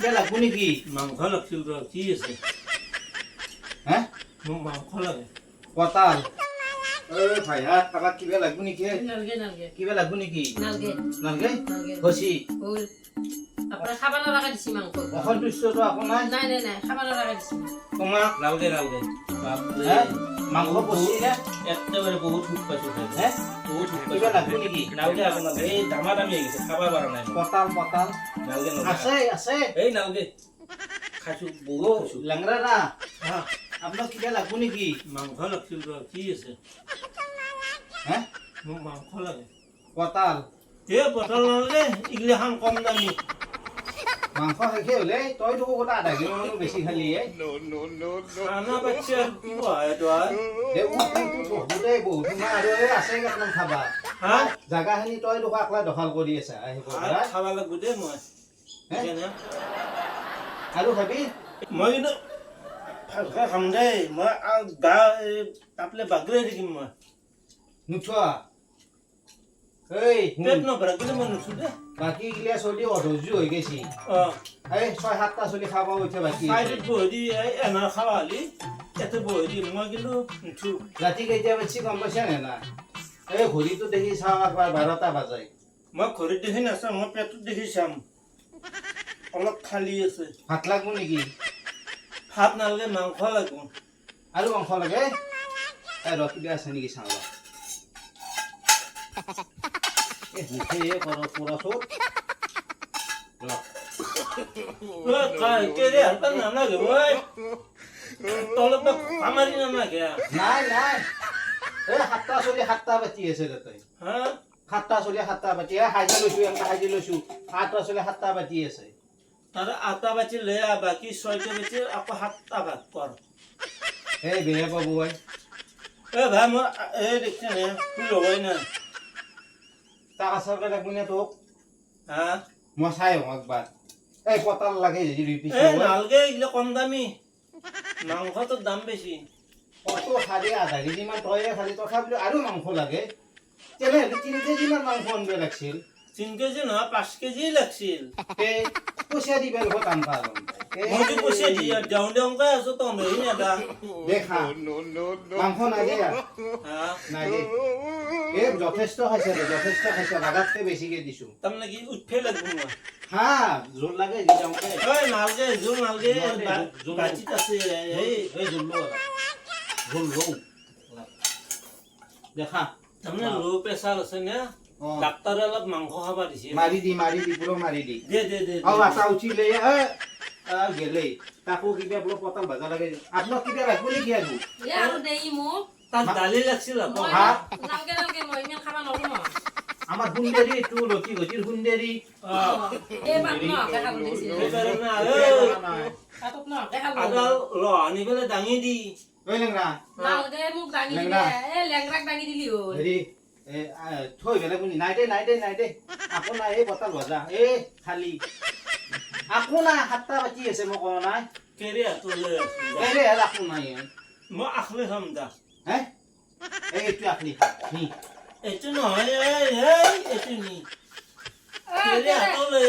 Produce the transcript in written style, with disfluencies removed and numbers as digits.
কিবা লাগব নেকি মাংস লাগছিল ৰ কি আছে হে মোক মাংস লাগে কঁতাল ভাই হাত কাবাক কিবা লাগব নেকি নালগে নালগে কিবা লাগব নেকি নালগে নালগে নালগে হসি ওল আপনার খাবার লাগা দিছি মাংস এখন দুইশটো আকৌ নাই নাই নাই নাই খাবার লাগা দিছি তোমাক নালগে নালগে বাপৰে হে মাংস পচি নে একেবাৰে বহুত সুখ পাইছো হে বহুত সুখ কিবা লাগব নেকি নালগে আপোনাক এই দামা দামি আহিছে খাব পৰা নাই কঁতাল কঁতাল নালগে আছে আছে এই নালগে খাইছো ও বহুত খাইছো লেংৰা না হা আপোনাক কিবা লাগব নেকি মাংস লাগছিল ৰ কি আছে হে মোক মাংস লাগে কঁতাল এই বটল নালগে ইগিলাখান কম দামী মাংস শেষে হলে তই দেখো গোটা আধা কিলো মানো বেছি খালি খানা পাচ্ছে আৰু কি কোৱা এইটো বহুত তোমাৰ আৰু আছে কেইটামান খাবা হা জাগাখিনি তই দেখো আকলা দখল কৰি আছা আহিব খাব লাগিব দেই মই আৰু খাবি মই কিন্তু ভালকৈ খাম দেই মই গা তাপলে বাগৰাই থাকিম মই নুঠোৱা এই পেট নভৰা কিন্তু মই নুঠো দেই বাকী গিলা চলি অধৈৰ্য হৈ গৈছি এই 6-7টা চলি খাব উঠে বাকী চাইডত বহি দি এনাৰ খাৱা হ'লি ইয়াতে বহি দিম মই কিন্তু নুঠো ৰাতি কেতিয়া বাজি গম পাইছা নে নাই এই ঘড়ীটো দেখি চাওঁ একবাৰ 12টা বাজাই মই ঘড়ীত দেখি নাচাম মই পেটত দেখি চাম অলপ খালী আছে ভাত লাগব নেকি ভাত নালাগে মাংস লাগিব আৰু মাংস লাগে এই ৰ কিবা আছে নেকি চাওঁ মুখে কৰচোন কেৰে হাতত নালাগে তলত আমাৰি নালাগে নাই নাই এই 7টা চলি 7টা বাজি আছে তাতে হা 7টা চলি 7টা বাজি হাজি লৈছো এনেকৈ হাজি লৈছো 8টা চলি 7টা বাজি আছে তাৰে 8টা বাজি লৈ আহ বাকী 6টা বাজি আকৌ 7টা ভাগ কৰ এই বেয়া পাব ভাই ভাই মই এই দেখিছে নে তুই ল'বই না টাকা চৰকাৰ লাগব নে তোক হা মই চাই আহোঁ একবাৰ এই কঁতাল লাগে যদি 2 পিচ নালগে এইগিলা কম দামী মাংসটোৰ দাম বেছি কত খালি আধা কেজি মান তই খালি তথাপিও আৰু মাংস লাগে তেনেহ'লে 3 কেজি মান মাংস আনিব লাগিছিল 3 কেজি নহয় 5 কেজি লাগছিল পইচা দিবা লাগিব টান পাল মইতো পইচা দি যাওঁ যাওঁকৈ আছো তহঁতি নেদা দেখা মাংস নাই দে হা নাই দে এই যথেষ্ট খাইছে লাগাতকে বেছিকে দিছো তাৰমানে কি উঠে লাগিব মই হা জোৰ লাগে দি যাওঁতে ঐ নালগে জোৰ নালগে বাজিত আছে এই জোৰ লো জোৰ লো দেখা তাৰমানে ল' প্ৰেছাৰ আছে নে ডাক্তৰে অলপ মাংস খাব দিছে মাৰি দি পুৰো মাৰি দি দে আৰু আটা উঠিলে গেলে তাকো কিবা বোলো পটল ভাজা লাগে আপোনাক কিবা লাগব নেকি আৰু দেই মোক তাত দালি লাগছিল আকৌ নালগে নালগে মই ইমান খাবা নৰো মই আমাৰ হুন্ডেৰি তু লতি গতিৰ হুন্ডেৰি এই বাপ ন দেখাব দিছি সেইকাৰণে কাটক ন দেখাব আদাল ল আনি পেলাই দাঙি দি ওই লেংরা নালগে মোক দাঙি দিলে এ লেংৰাক দাঙি দিলি হ'ল হেৰি থৈ গেলে কোনি নাই দে আকৌ নাই এই পটল ভাজা খালি আকৌ নাই 7টা বাজি আছে মই কোৱা নাই কেৰে হাতলৈ এৰে আকৌ নাই মই আখলি খাম দা হে এইটো আখলি খা নি এইটো নহয় এইটো নি কেৰে হাতলৈ